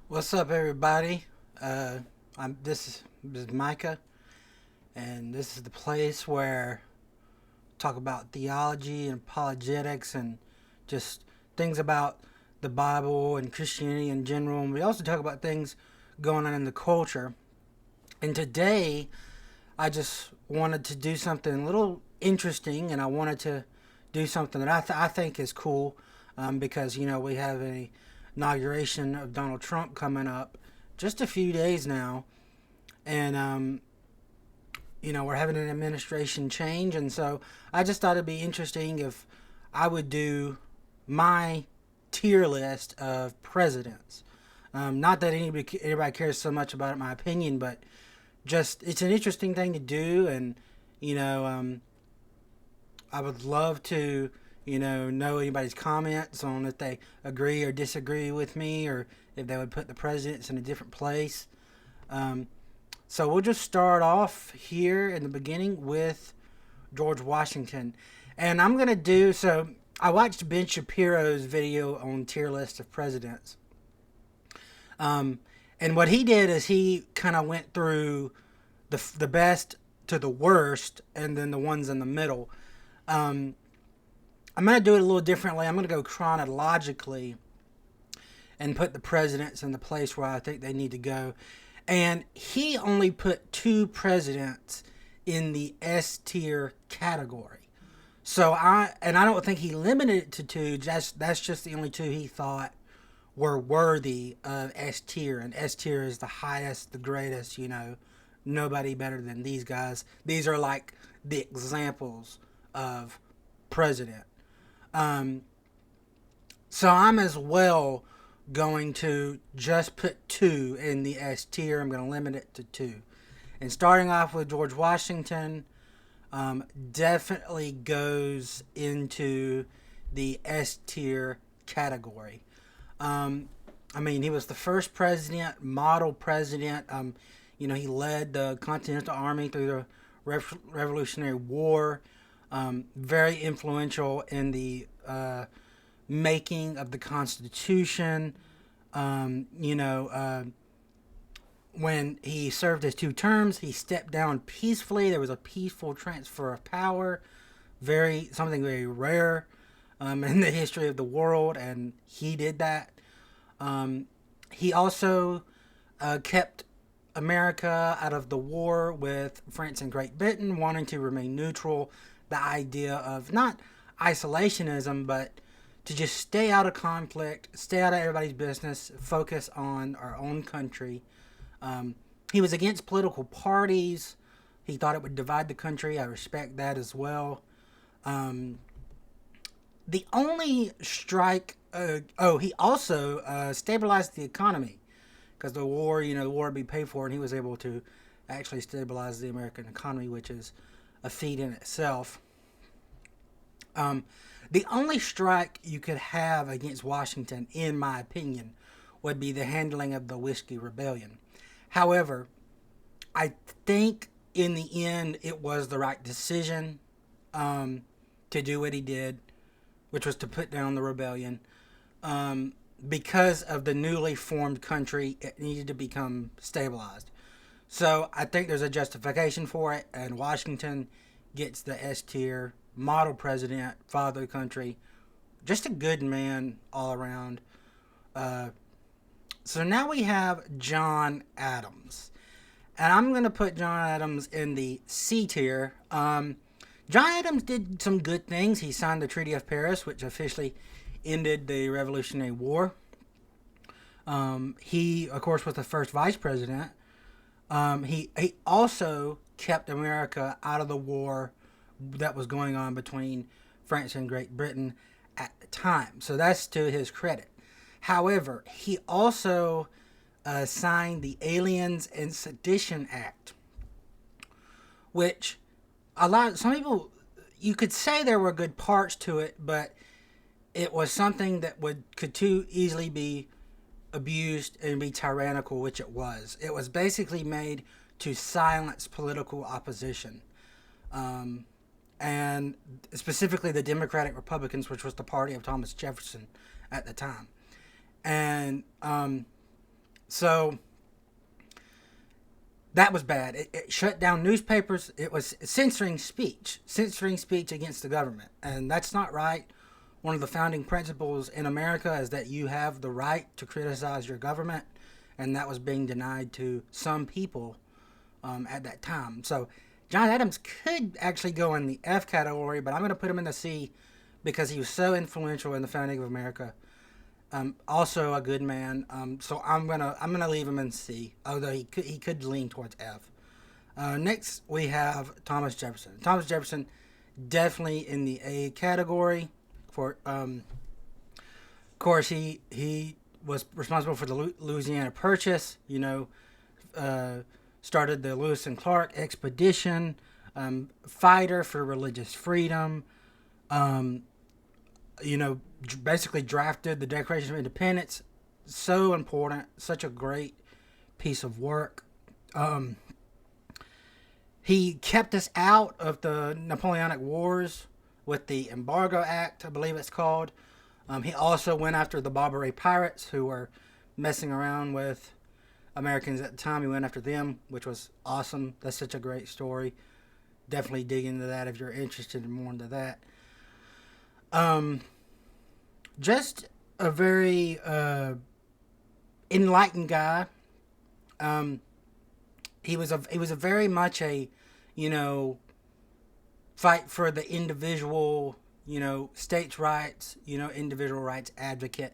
What's up, everybody? This is Micah, and this is the place where talk about theology and apologetics and just things about the Bible and Christianity in general. And we also talk about things going on in the culture. And today, I just wanted to do something a little interesting, and I wanted to do something that I think is cool because we have a inauguration of Donald Trump coming up just a few days now, and we're having an administration change, and so I just thought it'd be interesting if I would do my tier list of presidents. Not that anybody cares so much about my opinion, but just it's an interesting thing to do, and you know, um, I would love to know anybody's comments on if they agree or disagree with me, or if they would put the presidents in a different place. Um, so we'll just start off here in the beginning with George Washington, and I'm gonna do so. I watched Ben Shapiro's video on tier list of presidents, um, and what he did is he kind of went through the best to the worst, and then the ones in the middle. Um, I'm gonna do it a little differently. I'm gonna go chronologically and put the presidents in the place where I think they need to go. And he only put two presidents in the S tier category. I don't think he limited it to two. That's just the only two he thought were worthy of S tier, and S tier is the highest, the greatest. Nobody better than these guys. These are like the examples of president. Um, so I'm as well going to just put two in the S tier. I'm going to limit it to two. And starting off with George Washington, definitely goes into the S tier category. Um, I mean, he was the first president, model president. He led the Continental Army through the Revolutionary War. Very influential in the making of the Constitution. Um, you know, uh, when he served his two terms, he stepped down peacefully. There was a peaceful transfer of power, something very rare in the history of the world, and he did that. Um, he also kept America out of the war with France and Great Britain, wanting to remain neutral. The idea of not isolationism, but to just stay out of conflict, stay out of everybody's business, focus on our own country. Um, he was against political parties. He thought it would divide the country. I respect that as well. Um, the only strike. He also stabilized the economy because the war would be paid for, and he was able to actually stabilize the American economy, which is a feat in itself. Um, the only strike you could have against Washington, in my opinion, would be the handling of the Whiskey Rebellion. However, I think in the end it was the right decision um, to do what he did, which was to put down the rebellion. Because of the newly formed country, it needed to become stabilized. So I think there's a justification for it, and Washington gets the S tier, model president, father of the country, just a good man all around. Uh, so now we have John Adams, and I'm going to put John Adams in the C tier. John Adams did some good things. He signed the Treaty of Paris, which officially ended the Revolutionary War. He, of course, was the first vice president. He also kept America out of the war that was going on between France and Great Britain at the time. So that's to his credit. However, he also signed the Aliens and Sedition Act, which some people, you could say there were good parts to it, but it was something that could too easily be abused and be tyrannical, which it was. It was basically made to silence political opposition, um, and specifically the Democratic Republicans, which was the party of Thomas Jefferson at the time. And So that was bad. It shut down newspapers. It was censoring speech against the government. And that's not right. One of the founding principles in America is that you have the right to criticize your government. And that was being denied to some people at that time. So John Adams could actually go in the F category, but I'm going to put him in the C because he was so influential in the founding of America. Also a good man. So I'm gonna leave him in C, although he could lean towards F. Next we have Thomas Jefferson. Thomas Jefferson definitely in the A category. For of course he was responsible for the Louisiana Purchase. Started the Lewis and Clark expedition. Fighter for religious freedom. Basically drafted the Declaration of Independence. So important. Such a great piece of work. He kept us out of the Napoleonic Wars with the Embargo Act, I believe it's called. He also went after the Barbary pirates who were messing around with Americans at the time. He went after them, which was awesome. That's such a great story. Definitely dig into that if you're interested in more into that. Just a very enlightened guy. He was a very much a, fight for the individual, states' rights, individual rights advocate.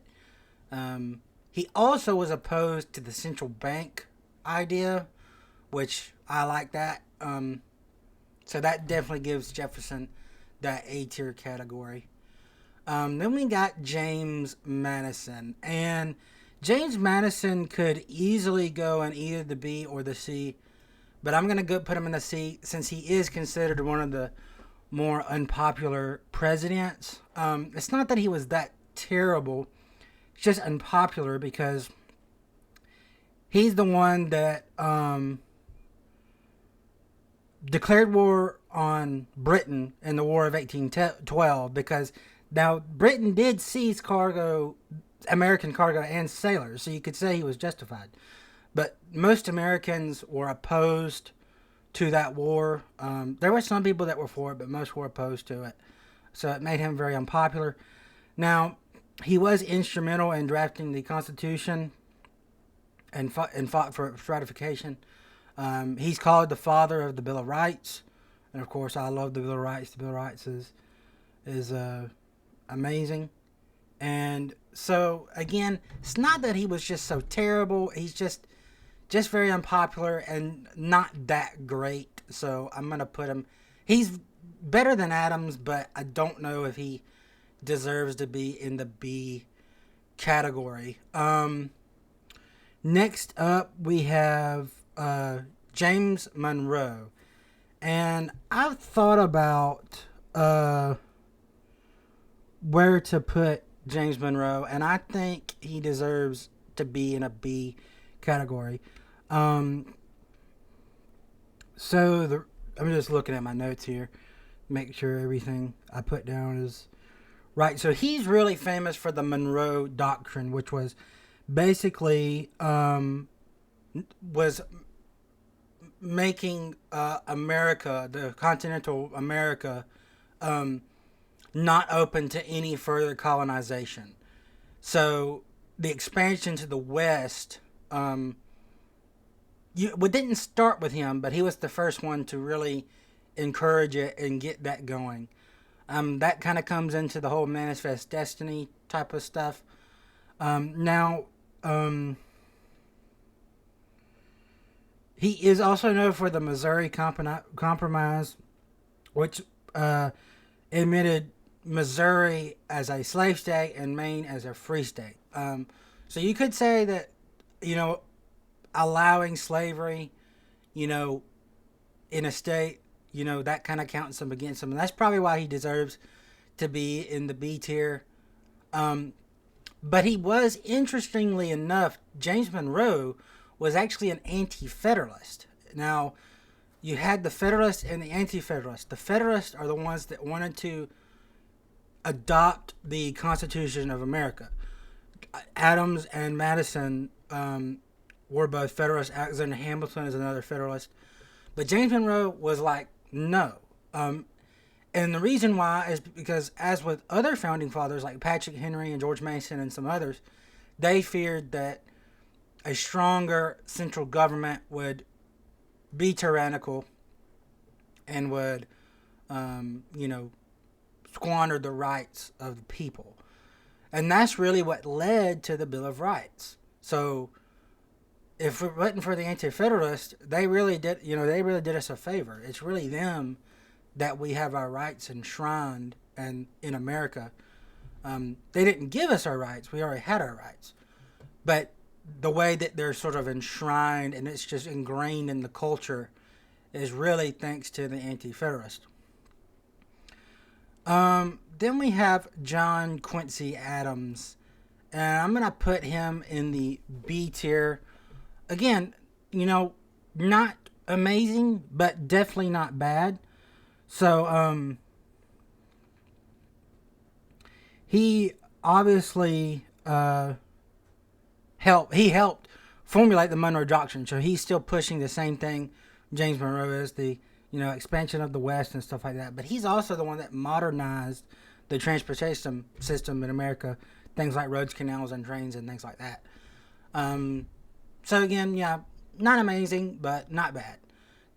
He also was opposed to the central bank idea, which I like that. So that definitely gives Jefferson that A tier category. Then we got James Madison. And James Madison could easily go in either the B or the C. But I'm going to put him in the C since he is considered one of the more unpopular presidents. It's not that he was that terrible. It's just unpopular because he's the one that declared war on Britain in the War of 1812 because now Britain did seize cargo, American cargo and sailors, so you could say he was justified. But most Americans were opposed to that war. There were some people that were for it, but most were opposed to it. So it made him very unpopular. Now, he was instrumental in drafting the Constitution and fought for its ratification. He's called the father of the Bill of Rights. And of course, I love the Bill of Rights. The Bill of Rights is amazing. And so, again, it's not that he was just so terrible. He's just very unpopular and not that great. So I'm going to put him... He's better than Adams, but I don't know if he deserves to be in the B category. Next up, we have James Monroe. And I've thought about where to put James Monroe, and I think he deserves to be in a B category. I'm just looking at my notes here, make sure everything I put down is right. So he's really famous for the Monroe Doctrine, which was basically was making America, the continental America, not open to any further colonization. So the expansion to the West, it didn't start with him, but he was the first one to really encourage it and get that going. That kind of comes into the whole Manifest Destiny type of stuff. He is also known for the Missouri Compromise, which admitted Missouri as a slave state and Maine as a free state. So you could say that, allowing slavery, in a state, that kind of counts some against him. And that's probably why he deserves to be in the B tier. But he was, interestingly enough, James Monroe was actually an anti-federalist. Now, you had the Federalists and the Anti-Federalists. The Federalists are the ones that wanted to adopt the Constitution of America. Adams and Madison were both Federalists. Alexander Hamilton is another Federalist. But James Monroe was like, no. And the reason why is because, as with other founding fathers like Patrick Henry and George Mason and some others, they feared that a stronger central government would be tyrannical and would, squander the rights of the people. And that's really what led to the Bill of Rights. So if it wasn't for the Anti-Federalists, they really did us a favor. It's really them that we have our rights enshrined and in America. They didn't give us our rights. We already had our rights. But the way that they're sort of enshrined and it's just ingrained in the culture is really thanks to the Anti-Federalists. Then we have John Quincy Adams. And I'm going to put him in the B tier. Again, not amazing, but definitely not bad. So, he obviously helped formulate the Monroe Doctrine. So he's still pushing the same thing James Monroe is, the expansion of the West and stuff like that. But he's also the one that modernized the transportation system in America, things like roads, canals, and trains and things like that. So again, yeah, not amazing, but not bad.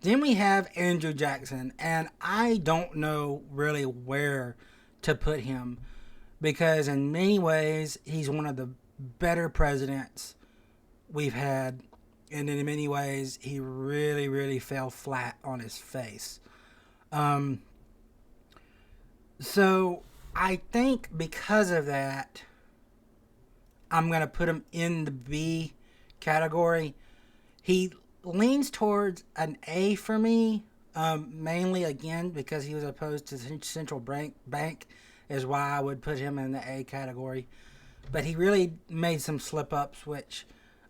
Then we have Andrew Jackson, and I don't know really where to put him because in many ways he's one of the better presidents we've had, and in many ways he really, really fell flat on his face. So I think because of that, I'm going to put him in the B category. He leans towards an A for me, mainly again because he was opposed to the central bank is why I would put him in the A category. But he really made some slip-ups, which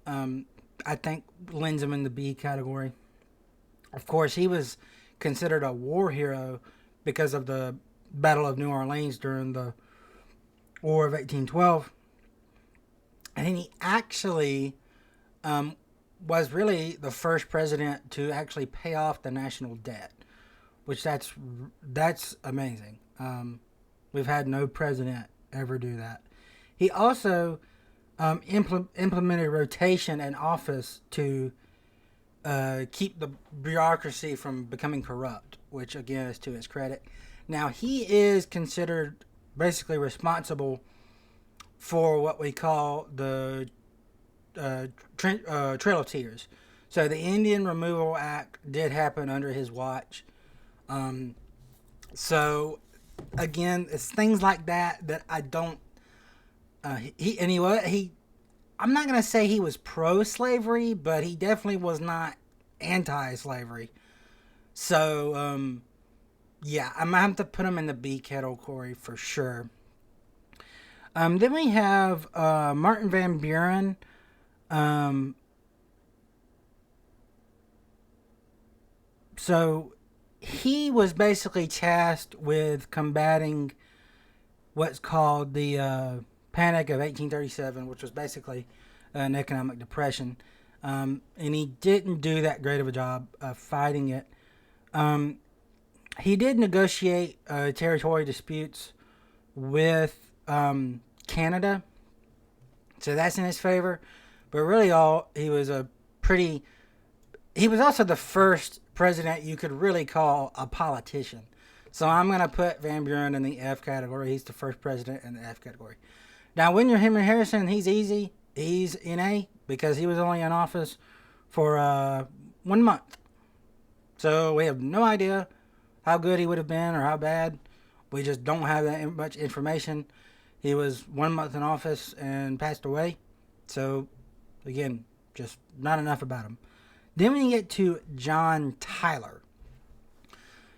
I think lends him in the B category. Of course, he was considered a war hero because of the Battle of New Orleans during the War of 1812. And he actually was really the first president to actually pay off the national debt, which that's amazing. We've had no president ever do that. He also implemented rotation in office to keep the bureaucracy from becoming corrupt, which again is to his credit. Now he is considered basically responsible for what we call the Trail of Tears. So the Indian Removal Act did happen under his watch. So again, it's things like that I don't. I'm not gonna say he was pro-slavery, but he definitely was not anti-slavery. So yeah, I'm gonna have to put him in the B category for sure. Then we have Martin Van Buren. So he was basically tasked with combating what's called the Panic of 1837, which was basically an economic depression. And he didn't do that great of a job of fighting it. He did negotiate territory disputes with Canada, so that's in his favor. But really, he was also the first president you could really call a politician. So I'm going to put Van Buren in the F category. He's the first president in the F category. Now, William Henry Harrison, he's easy. He's in A because he was only in office for 1 month. So we have no idea how good he would have been or how bad. We just don't have that much information. He was 1 month in office and passed away. So, again, just not enough about him. Then we get to John Tyler.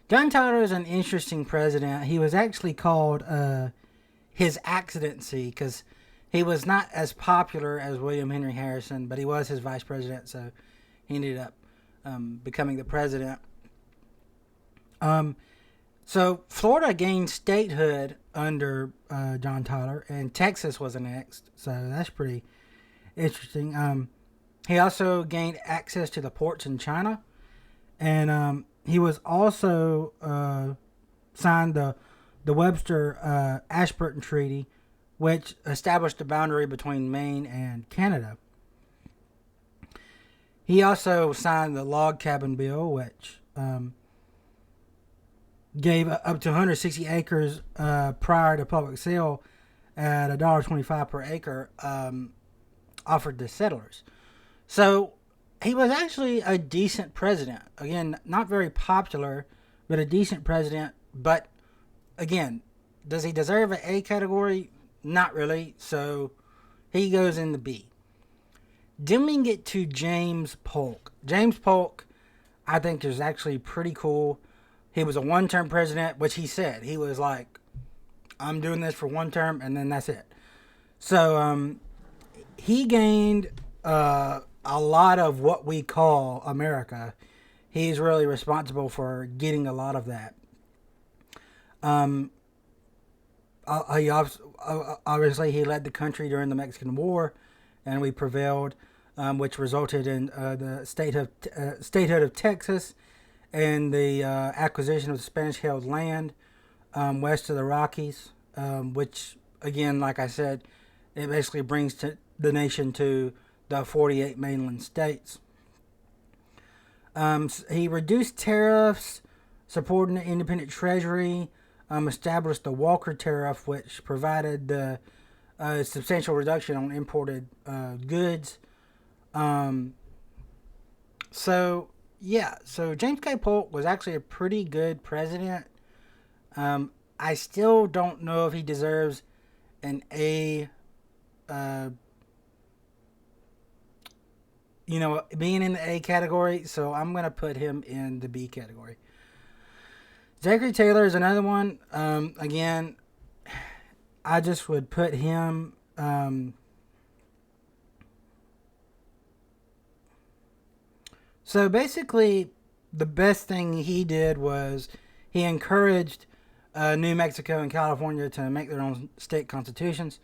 John Tyler is an interesting president. He was actually called His Accidency because he was not as popular as William Henry Harrison, but he was his vice president, so he ended up becoming the president. So Florida gained statehood under John Tyler, and Texas was annexed. So that's pretty interesting. He also gained access to the ports in China, and he was also signed the Webster Ashburton Treaty, which established the boundary between Maine and Canada. He also signed the Log Cabin Bill, which gave up to 160 acres prior to public sale at $1.25 per acre offered to settlers. So he was actually a decent president. Again, not very popular, but a decent president. But again, does he deserve an A category? Not really. So he goes in the B. Then we get to James Polk. James Polk, I think, is actually pretty cool. He was a one-term president, which he said. He was like, I'm doing this for one term, and then that's it. So he gained a lot of what we call America. He's really responsible for getting a lot of that. Obviously, he led the country during the Mexican War, and we prevailed, which resulted in the statehood of Texas and the acquisition of Spanish-held land west of the Rockies, which, again, like I said, it basically brings the nation to the 48 mainland states. He reduced tariffs, supporting the independent treasury, established the Walker tariff, which provided the substantial reduction on imported goods. So James K. Polk was actually a pretty good president. I still don't know if he deserves an A, being in the A category, so I'm going to put him in the B category. Zachary Taylor is another one. Again, I just would put him... So basically, the best thing he did was he encouraged New Mexico and California to make their own state constitutions.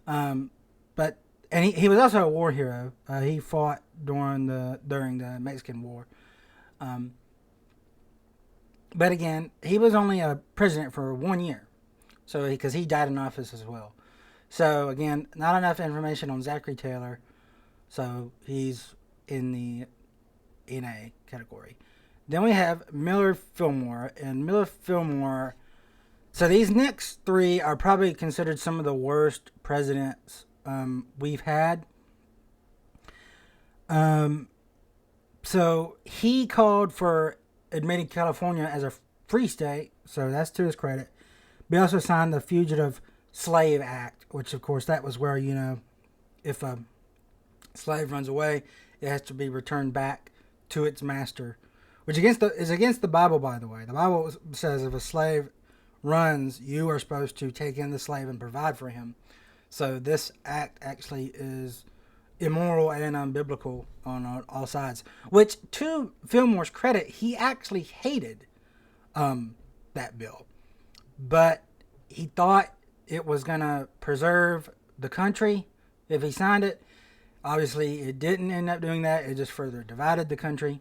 But he was also a war hero. He fought during the Mexican War. But again, he was only a president for 1 year, so because he died in office as well. So again, not enough information on Zachary Taylor, so he's in A category. Then we have Millard Fillmore, and Millard Fillmore. So these next three are probably considered some of the worst presidents we've had. So he called for admitting California as a free state, so that's to his credit. But he also signed the Fugitive Slave Act, which of course that was where, if a slave runs away, it has to be returned back to its master, which is against the Bible, by the way. The Bible says if a slave runs, you are supposed to take in the slave and provide for him. So this act actually is immoral and unbiblical on all sides. Which, to Fillmore's credit, he actually hated that bill, but he thought it was going to preserve the country if he signed it. Obviously, it didn't end up doing that. It just further divided the country.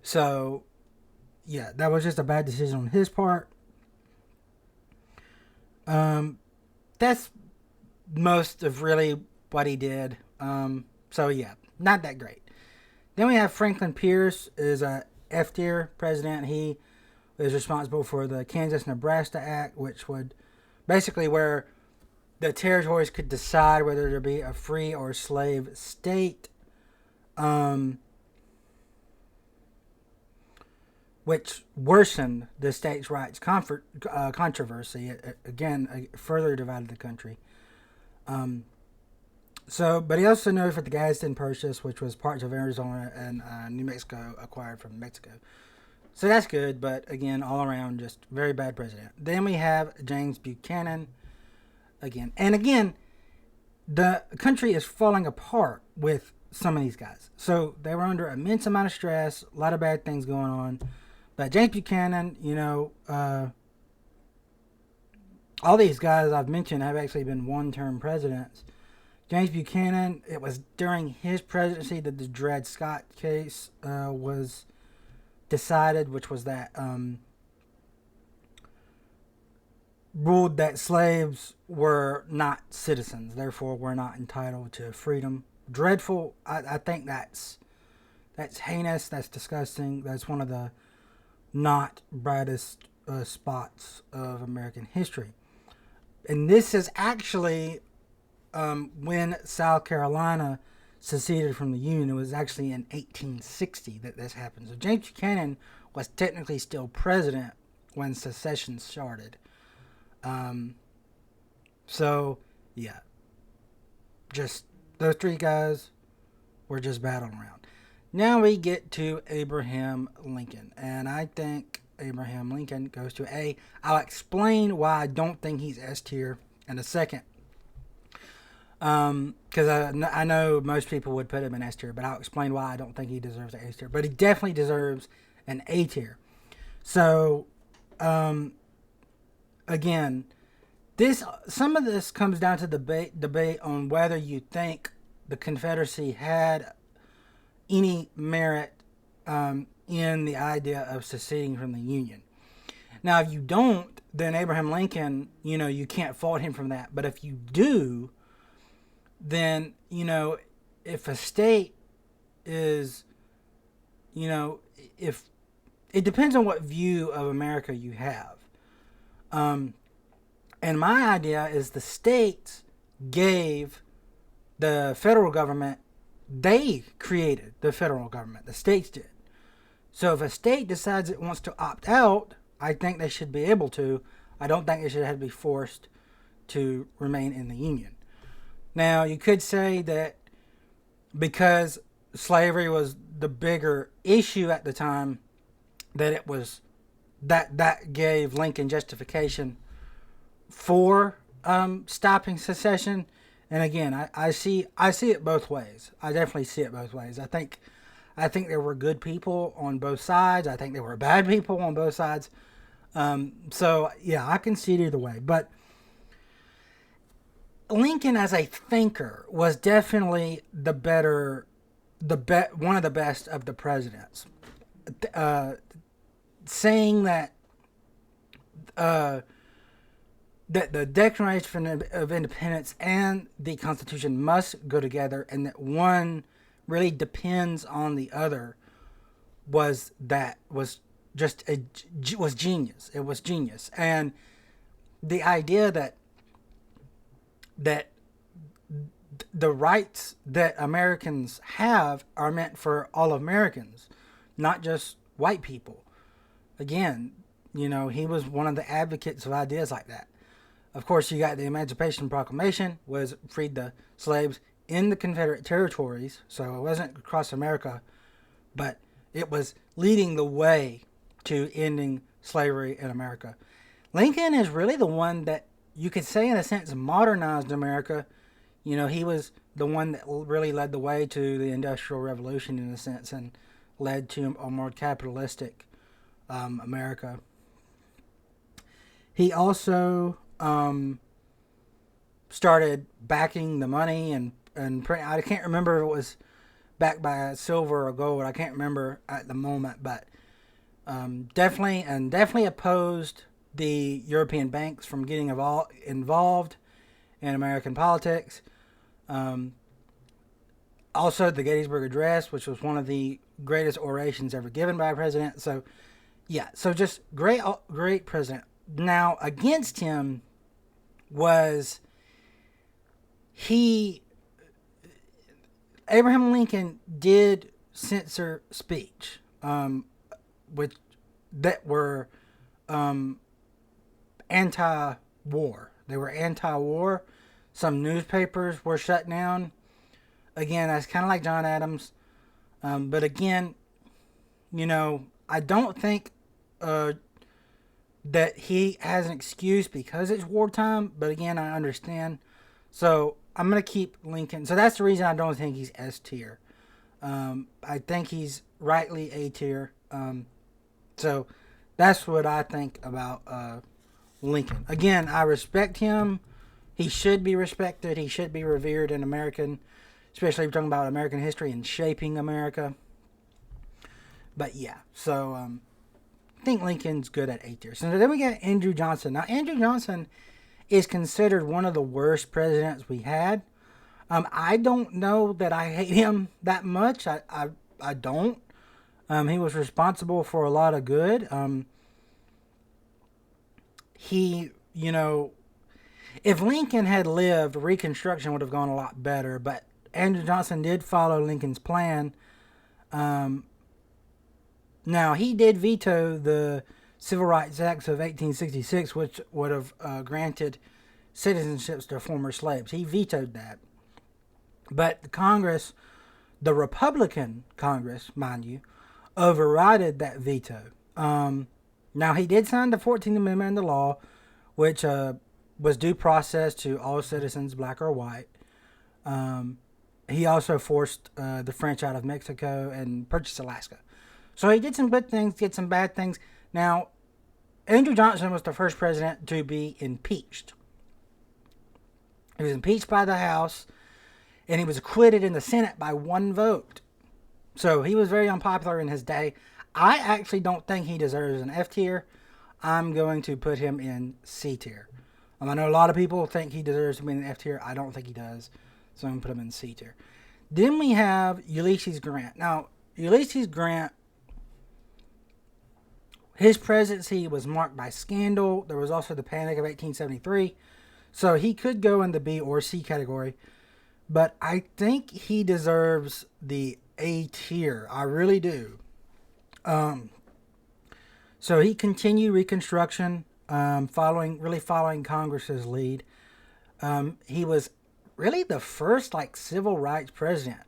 So, yeah, that was just a bad decision on his part. That's most of really what he did. So, yeah, not that great. Then we have Franklin Pierce, is a F tier president. He is responsible for the Kansas-Nebraska Act, which would basically where the territories could decide whether to be a free or slave state, which worsened the states' rights controversy. Again, further divided the country. But he also noted for the Gadsden Purchase, which was parts of Arizona and New Mexico acquired from Mexico. So that's good, but again, all around, just very bad president. Then we have James Buchanan. Again, the country is falling apart with some of these guys. So they were under immense amount of stress, a lot of bad things going on. But James Buchanan, all these guys I've mentioned have actually been one-term presidents. James Buchanan, it was during his presidency that the Dred Scott case was decided, which was that ruled that slaves were not citizens, therefore were not entitled to freedom. Dreadful. I think that's heinous. That's disgusting. That's one of the not brightest spots of American history. And this is actually when South Carolina seceded from the Union. It was actually in 1860 that this happened. So James Buchanan was technically still president when secession started. So, yeah. Just those three guys were just battling around. Now we get to Abraham Lincoln. And I think Abraham Lincoln goes to A. I'll explain why I don't think he's S tier in a second. Because I know most people would put him in S tier, but I'll explain why I don't think he deserves an A tier. But he definitely deserves an A tier. So, again, some of this comes down to debate on whether you think the Confederacy had any merit in the idea of seceding from the Union. Now, if you don't, then Abraham Lincoln, you can't fault him from that. But if you do, then, if a state is, if it depends on what view of America you have. And my idea is the states gave the federal government, they created the federal government. The states did. So if a state decides it wants to opt out, I think they should be able to. I don't think they should have to be forced to remain in the Union. Now, you could say that because slavery was the bigger issue at the time, that it was that gave Lincoln justification for stopping secession. And again, I see it both ways. I definitely see it both ways. I think there were good people on both sides. I think there were bad people on both sides. So yeah, I can see it either way. But Lincoln as a thinker was definitely one of the best of the presidents. Saying that that the Declaration of Independence and the Constitution must go together, and that one really depends on the other, was genius. It was genius, and the idea that the rights that Americans have are meant for all Americans, not just white people. Again, he was one of the advocates of ideas like that. Of course, you got the Emancipation Proclamation, was freed the slaves in the Confederate territories, so it wasn't across America, but it was leading the way to ending slavery in America. Lincoln is really the one that you could say, in a sense, modernized America. He was the one that really led the way to the Industrial Revolution, in a sense, and led to a more capitalistic America. He also started backing the money and print. I can't remember if it was backed by silver or gold. I can't remember at the moment, but definitely opposed the European banks from getting involved in American politics. Also, the Gettysburg Address, which was one of the greatest orations ever given by a president. So, yeah, just great president. Now, against him was Abraham Lincoln did censor speech, which that were anti-war. They were anti-war. Some newspapers were shut down. Again, that's kind of like John Adams. But again, I don't think that he has an excuse because it's wartime. But again, I understand. So I'm going to keep Lincoln. So that's the reason I don't think he's S tier. I think he's rightly A tier. So that's what I think about Lincoln. Again, I respect him He should be respected. He should be revered in American, especially if we're talking about American history and shaping America. But yeah, so I think Lincoln's good at A tier. So then we got Andrew Johnson. Now, Andrew Johnson is considered one of the worst presidents we had. I don't know that I hate him that much. I don't. He was responsible for a lot of good. He, you know, if Lincoln had lived, Reconstruction would have gone a lot better. But Andrew Johnson did follow Lincoln's plan. Now, he did veto the Civil Rights Acts of 1866, which would have granted citizenships to former slaves. He vetoed that. But the Congress, the Republican Congress, mind you, overrided that veto. Now, he did sign the 14th Amendment into law, which was due process to all citizens, black or white. He also forced the French out of Mexico and purchased Alaska. So he did some good things, did some bad things. Now, Andrew Johnson was the first president to be impeached. He was impeached by the House, and he was acquitted in the Senate by one vote. So he was very unpopular in his day. I actually don't think he deserves an F tier. I'm going to put him in C tier. I know a lot of people think he deserves to be in the F tier. I don't think he does. So I'm going to put him in C tier. Then we have Ulysses Grant. Now, Ulysses Grant, his presidency was marked by scandal. There was also the Panic of 1873. So he could go in the B or C category. But I think he deserves the A tier. I really do. So he continued Reconstruction, following Congress's lead. He was really the first civil rights president.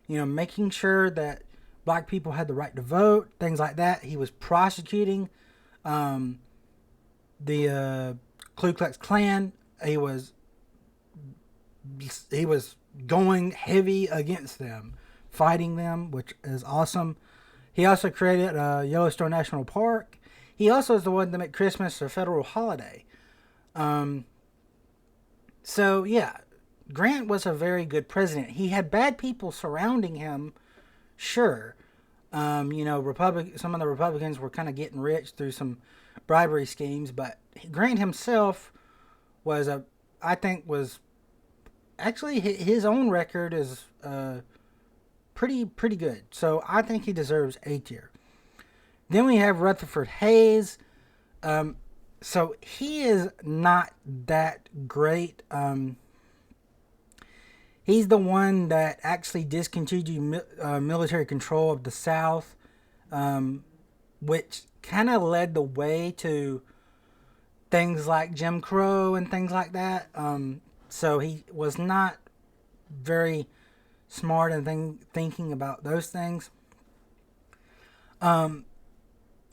Making sure that black people had the right to vote, things like that. He was prosecuting the Ku Klux Klan. He was going heavy against them, fighting them, which is awesome. He also created Yellowstone National Park. He also is the one that made Christmas a federal holiday. So yeah, Grant was a very good president. He had bad people surrounding him, sure. Some of the Republicans were kind of getting rich through some bribery schemes, but Grant himself was actually his own record is pretty good. So I think he deserves A tier. Then we have Rutherford Hayes. So he is not that great. He's the one that actually discontinued military control of the South, which kind of led the way to things like Jim Crow and things like that. So he was not very smart in thinking about those things.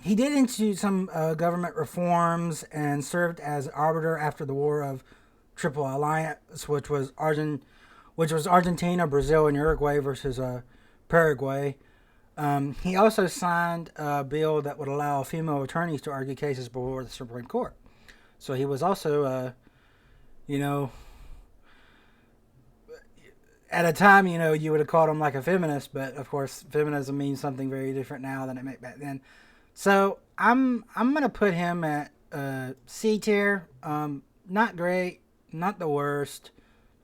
He did institute some government reforms and served as arbiter after the War of Triple Alliance, which was Argentina, Brazil, and Uruguay versus Paraguay. He also signed a bill that would allow female attorneys to argue cases before the Supreme Court. So he was also, at a time, you would have called him like a feminist, but of course, feminism means something very different now than it meant back then. So I'm gonna put him at C tier. Not great, not the worst,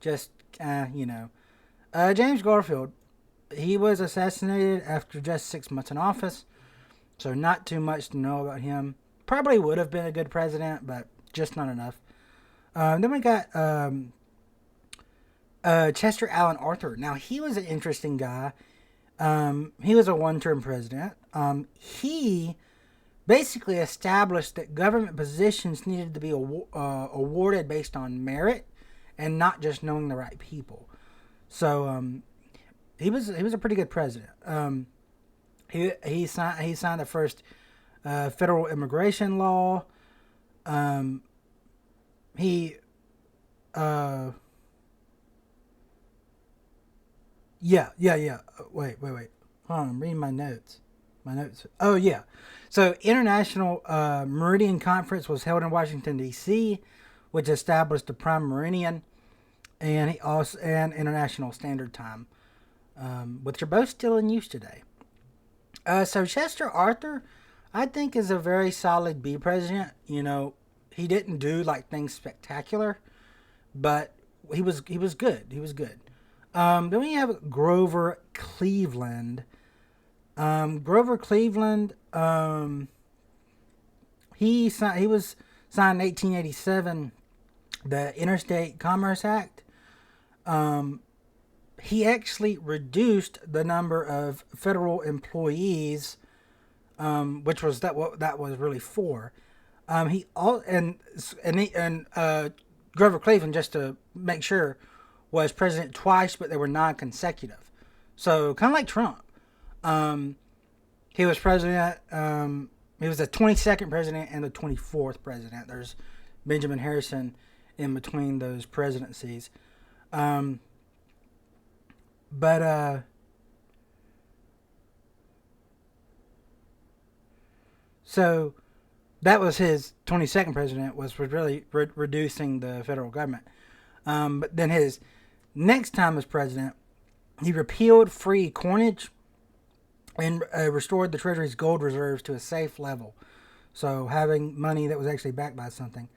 just James Garfield. He was assassinated after just 6 months in office, so not too much to know about him. Probably would have been a good president, but just not enough. Then we got Chester Alan Arthur. Now, he was an interesting guy. He was a one-term president. He basically established that government positions needed to be awarded based on merit and not just knowing the right people. So he was a pretty good president. He signed the first federal immigration law. Wait. Hold on, I'm reading my notes. Oh, yeah. So, International Meridian Conference was held in Washington, D.C., which established the prime meridian and he also and International Standard Time, which are both still in use today. So Chester Arthur, I think, is a very solid B president. He didn't do like things spectacular, but he was good. He was good. Then we have Grover Cleveland. Grover Cleveland, he was signed in 1887, the Interstate Commerce Act. He actually reduced the number of federal employees, which was what that was really for. He all and Grover Cleveland, just to make sure, was president twice, but they were non-consecutive. So kind of like Trump. He was president. He was the 22nd president and the 24th president. There's Benjamin Harrison in between those presidencies. So that was his 22nd president, was really reducing the federal government. But then his next time as president, he repealed free coinage and restored the Treasury's gold reserves to a safe level. So having money that was actually backed by something.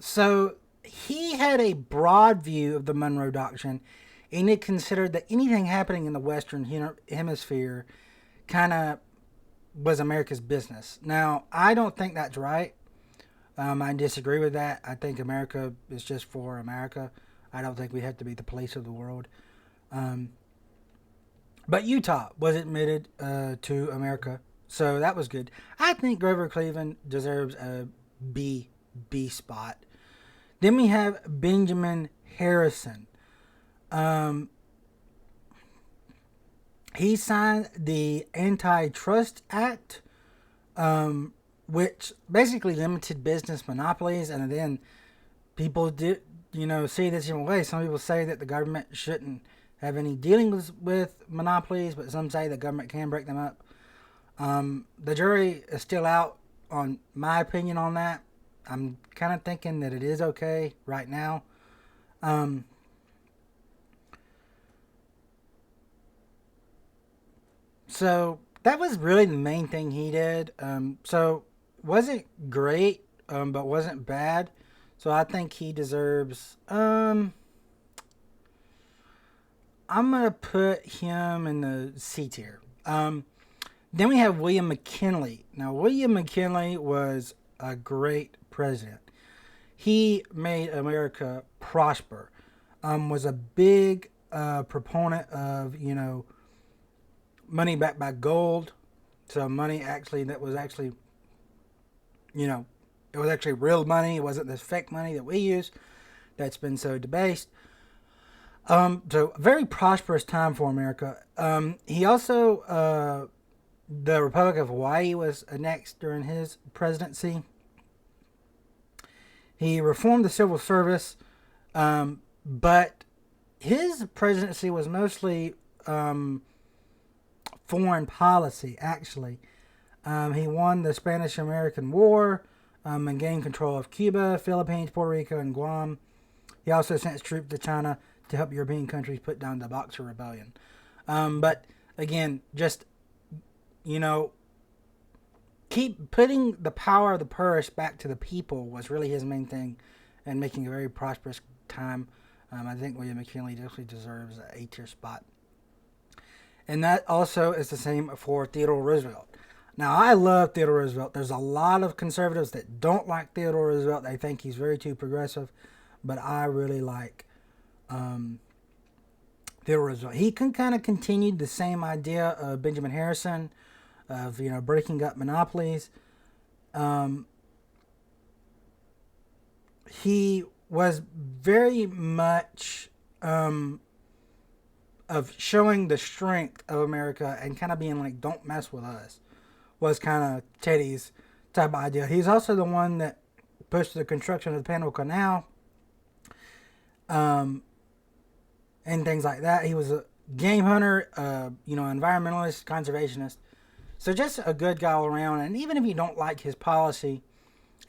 So he had a broad view of the Monroe Doctrine, and he considered that anything happening in the Western Hemisphere kind of was America's business. Now, I don't think that's right. I disagree with that. I think America is just for America. I don't think we have to be the police of the world. But Utah was admitted to America, so that was good. I think Grover Cleveland deserves a B spot. Then we have Benjamin Harrison. He signed the Antitrust Act, which basically limited business monopolies, and then people did, see this in a way. Some people say that the government shouldn't have any dealings with monopolies, but some say the government can break them up. The jury is still out on my opinion on that. I'm kind of thinking that it is okay right now. So that was really the main thing he did. So wasn't great, but wasn't bad. So I think he deserves. I'm gonna put him in the C tier. Then we have William McKinley. Now William McKinley was a great president. He made America prosper. Was a big proponent of money backed by gold. So money actually that was actually it was actually real money. It wasn't this fake money that we use that's been so debased. So very prosperous time for America. He also the Republic of Hawaii was annexed during his presidency. He reformed the civil service, but his presidency was mostly foreign policy, actually. He won the Spanish-American War and gained control of Cuba, Philippines, Puerto Rico, and Guam. He also sent troops to China to help European countries put down the Boxer Rebellion. But again, just, keep putting the power of the purse back to the people was really his main thing, and making a very prosperous time. I think William McKinley definitely deserves an A tier spot. And that also is the same for Theodore Roosevelt. Now, I love Theodore Roosevelt. There's a lot of conservatives that don't like Theodore Roosevelt. They think he's very too progressive. But I really like Theodore Roosevelt. He kind of continued the same idea of Benjamin Harrison, of breaking up monopolies. He was very much of showing the strength of America and kind of being like, don't mess with us, was kind of Teddy's type of idea. He's also the one that pushed the construction of the Panama Canal, and things like that. He was a game hunter, environmentalist, conservationist. So just a good guy all around. And even if you don't like his policy,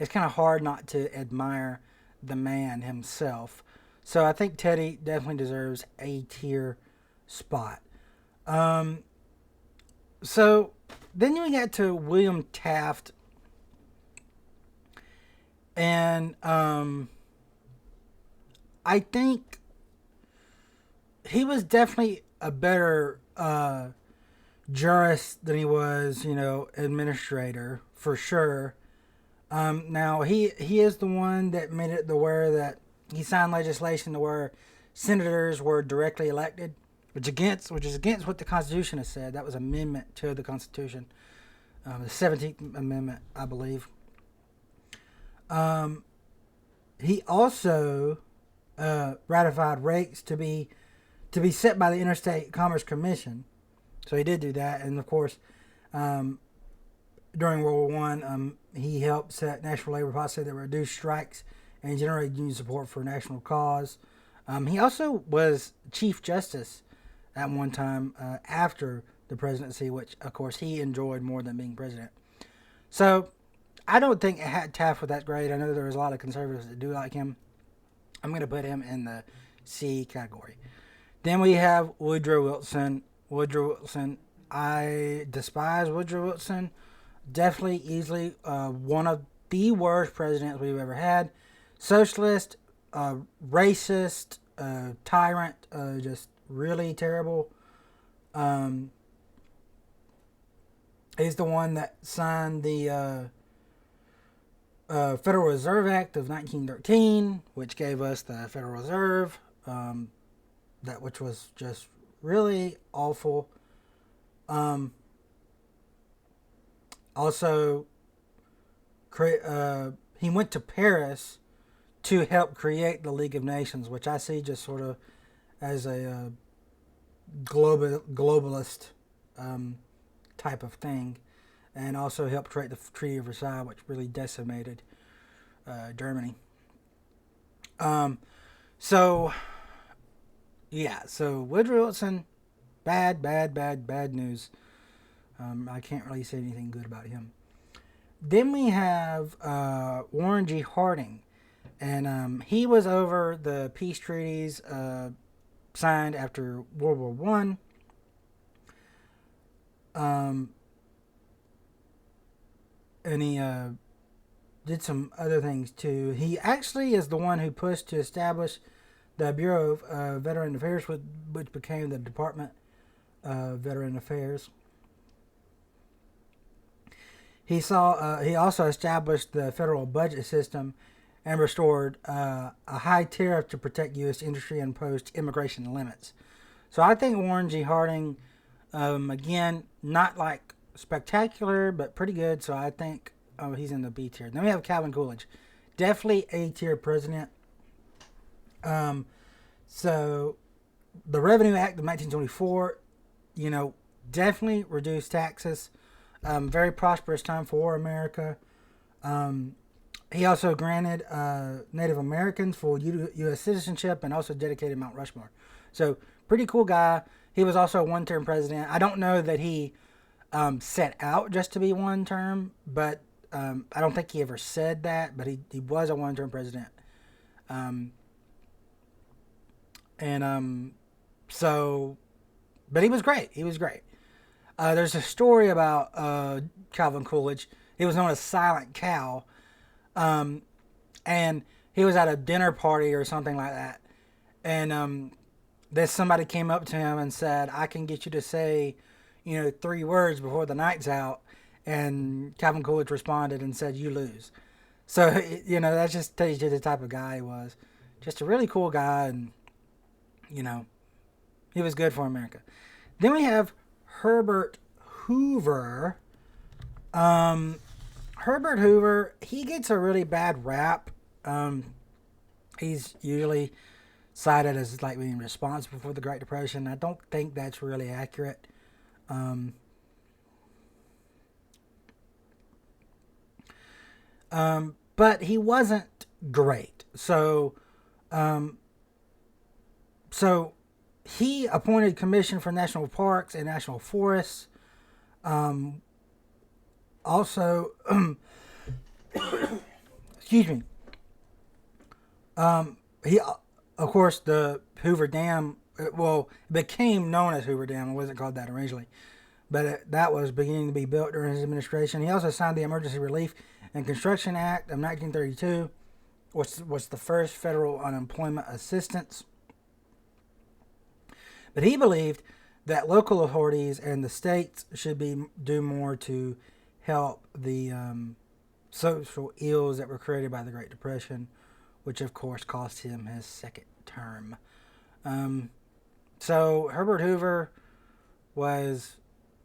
it's kind of hard not to admire the man himself. So I think Teddy definitely deserves a tier spot. Um, so then we got to William Taft, and I think he was definitely a better jurist than he was, administrator for sure. Now he is the one that made it the where that he signed legislation to where senators were directly elected, which is against what the Constitution has said. That was amendment to the Constitution, the 17th Amendment, I believe. He also ratified rates to be set by the Interstate Commerce Commission. So he did do that, and of course, during World War One, he helped set national labor policy that reduced strikes and generated union support for a national cause. He also was Chief Justice at one time after the presidency, which of course he enjoyed more than being president. So I don't think Taft was that great. I know there was a lot of conservatives that do like him. I'm going to put him in the C category. Then we have Woodrow Wilson. I despise Woodrow Wilson. Definitely, easily one of the worst presidents we've ever had. Socialist, racist, tyrant, just really terrible. He's the one that signed the Federal Reserve Act of 1913, which gave us the Federal Reserve, which was just really awful. Also, he went to Paris to help create the League of Nations, which I see just sort of as a globalist type of thing, and also helped create the Treaty of Versailles, which really decimated Germany. So Woodrow Wilson, bad news. I can't really say anything good about him. Then we have Warren G. Harding, and he was over the peace treaties signed after World War One. And he did some other things too. He actually is the one who pushed to establish the Bureau of Veteran Affairs, which became the Department of Veteran Affairs. He also established the federal budget system and restored a high tariff to protect U.S. industry and imposed immigration limits. So I think Warren G. Harding, again, not like spectacular, but pretty good. So I think he's in the B tier. Then we have Calvin Coolidge, definitely A tier president. So the Revenue Act of 1924, definitely reduced taxes. Very prosperous time for America. He also granted Native Americans full U.S. citizenship and also dedicated Mount Rushmore. So pretty cool guy. He was also a one-term president. I don't know that he set out just to be one term, but I don't think he ever said that, but he was a one-term president. But he was great. There's a story about Calvin Coolidge. He was known as Silent Cal. And he was at a dinner party or something like that. And somebody came up to him and said, I can get you to say, 3 words before the night's out. And Calvin Coolidge responded and said, you lose. So, that just tells you the type of guy he was. Just a really cool guy. And, he was good for America. Then we have Herbert Hoover. Herbert Hoover, he gets a really bad rap. He's usually cited as like being responsible for the Great Depression. I don't think that's really accurate. But he wasn't great. So he appointed Commission for National Parks and National Forests. Also, excuse me. He, of course, the Hoover Dam. Well, it became known as Hoover Dam. It wasn't called that originally, but that was beginning to be built during his administration. He also signed the Emergency Relief and Construction Act of 1932, which was the first federal unemployment assistance. But he believed that local authorities and the states should do more to help the social ills that were created by the Great Depression, which of course cost him his second term. So Herbert Hoover was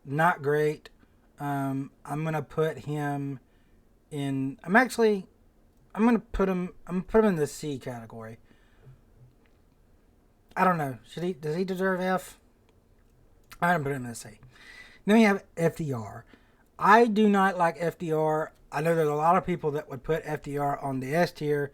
not great. I'm gonna put him in. I'm gonna put him in the C category. I don't know. Does he deserve F? I'm gonna put him in the C. Then we have FDR. I do not like FDR. I know there's a lot of people that would put FDR on the S tier.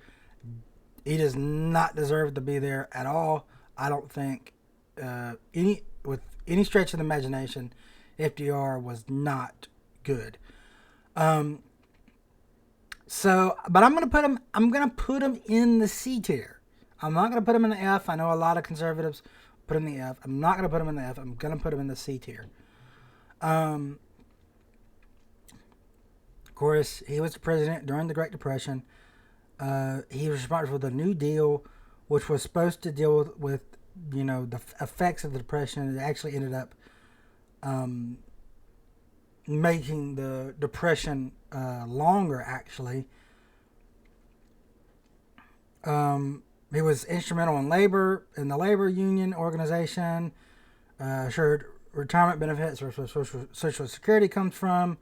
He does not deserve to be there at all. I don't think with any stretch of the imagination, FDR was not good. So, but I'm gonna put him in the C tier. I'm not gonna put him in the F. I know a lot of conservatives put him in the F. I'm not gonna put him in the F. I'm gonna put him in the C tier. Of course, he was the president during the Great Depression. He was responsible for the New Deal, which was supposed to deal with the effects of the Depression. It actually ended up making the Depression longer, actually. He was instrumental in the labor union organization, assured retirement benefits where Social Security comes from.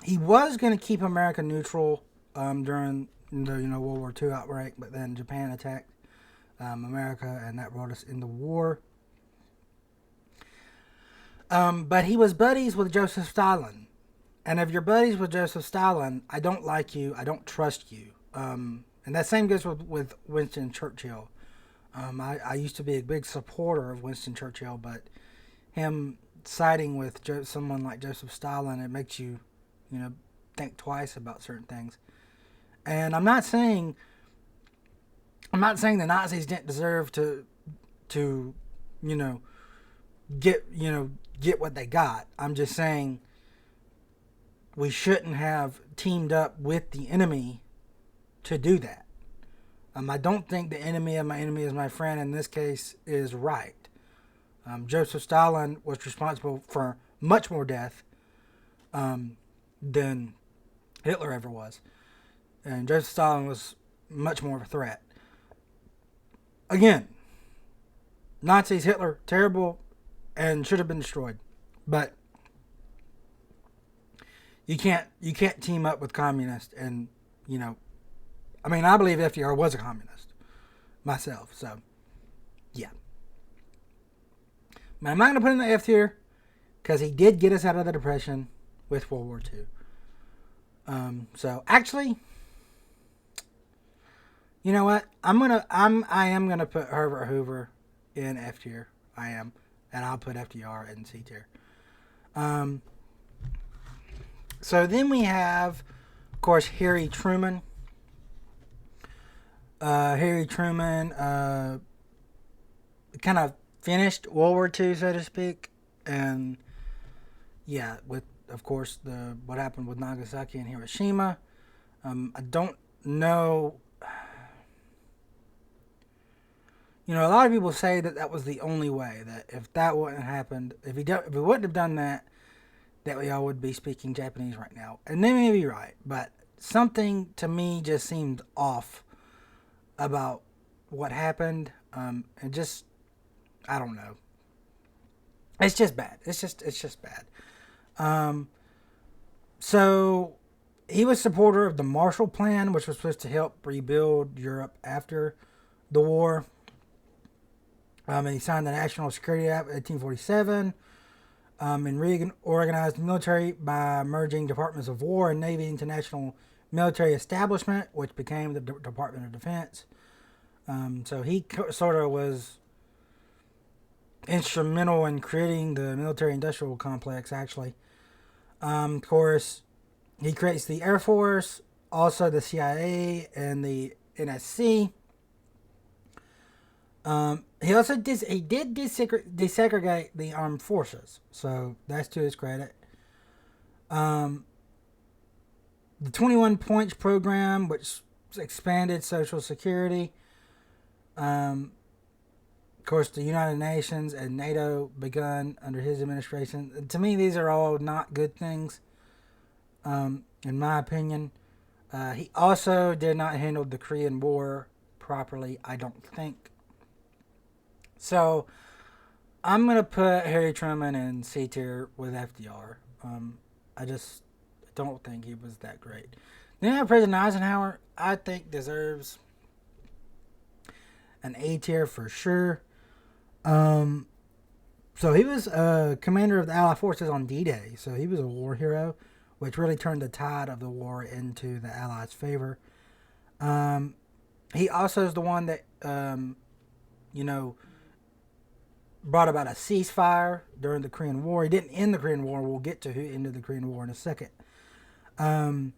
He was going to keep America neutral during the World War II outbreak, but then Japan attacked America, and that brought us into war. But he was buddies with Joseph Stalin. And if you're buddies with Joseph Stalin, I don't like you. I don't trust you. And that same goes with Winston Churchill. I used to be a big supporter of Winston Churchill, but him siding with someone like Joseph Stalin, it makes you, think twice about certain things. And I'm not saying the Nazis didn't deserve to get what they got. I'm just saying we shouldn't have teamed up with the enemy to do that. I don't think the enemy of my enemy is my friend in this case is right. Joseph Stalin was responsible for much more death than Hitler ever was. And Joseph Stalin was much more of a threat. Again, Nazis, Hitler, terrible, and should have been destroyed. But you can't team up with communists, and I believe FDR was a communist myself, so yeah. But I'm not gonna put him in the F tier because he did get us out of the Depression with World War II. So actually, you know what? I am gonna put Herbert Hoover in F tier. I am, and I'll put FDR in C tier. So then we have, of course, Harry Truman. Harry Truman kind of finished World War II, so to speak, and yeah, with of course what happened with Nagasaki and Hiroshima. I don't know. A lot of people say that was the only way. That if that wouldn't have happened, if he wouldn't have done that, that we all would be speaking Japanese right now. And they may be right, but something to me just seemed off about what happened. And just, I don't know. It's just bad. It's just bad. So he was a supporter of the Marshall Plan, which was supposed to help rebuild Europe after the war. And he signed the National Security Act of 1847. And Reagan organized the military by merging Departments of War and Navy into National Military Establishment, which became the Department of Defense. So he sort of was instrumental in creating the military-industrial complex, actually. Of course, He creates the Air Force, also the CIA and the NSC. He also did desegregate the armed forces, so that's to his credit. The 21 Points program, which expanded Social Security. Of course, the United Nations and NATO begun under his administration. To me, these are all not good things, in my opinion. He also did not handle the Korean War properly, I don't think. So, I'm going to put Harry Truman in C tier with FDR. I just don't think he was that great. Then President Eisenhower, I think, deserves an A tier for sure. So he was commander of the Allied forces on D-Day. So he was a war hero, which really turned the tide of the war into the Allies' favor. He also is the one that, brought about a ceasefire during the Korean War. He didn't end the Korean War. We'll get to who ended the Korean War in a second. Of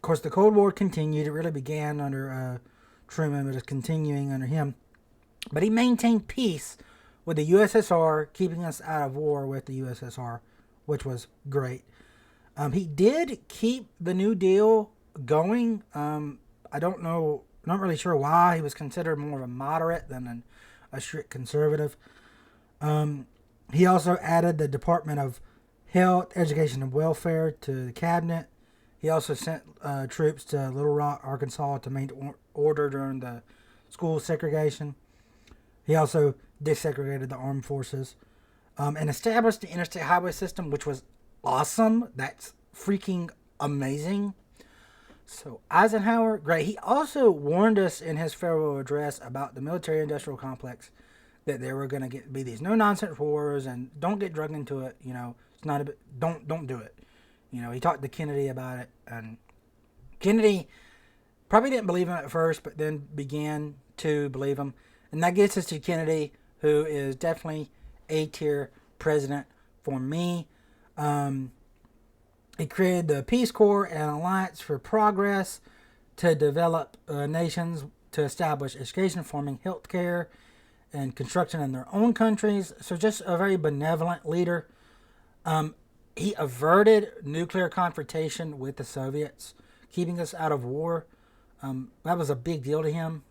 course, the Cold War continued. It really began under Truman, but it's continuing under him. But he maintained peace with the USSR, keeping us out of war with the USSR, which was great. He did keep the New Deal going. I don't know, not really sure why. He was considered more of a moderate than a strict conservative. He also added the Department of Health, Education, and Welfare to the cabinet. He also sent troops to Little Rock, Arkansas to maintain order during the school segregation. He also desegregated the armed forces and established the interstate highway system, which was awesome. That's freaking amazing. So Eisenhower, great. He also warned us in his farewell address about the military-industrial complex, that there were going to be these no-nonsense wars, and don't get drugged into it. It's not a bit. Don't do it. He talked to Kennedy about it, and Kennedy probably didn't believe him at first, but then began to believe him. And that gets us to Kennedy, who is definitely A-tier president for me. He created the Peace Corps and Alliance for Progress to develop nations to establish education, farming, healthcare, and construction in their own countries. So just a very benevolent leader. He averted nuclear confrontation with the Soviets, keeping us out of war. That was a big deal to him.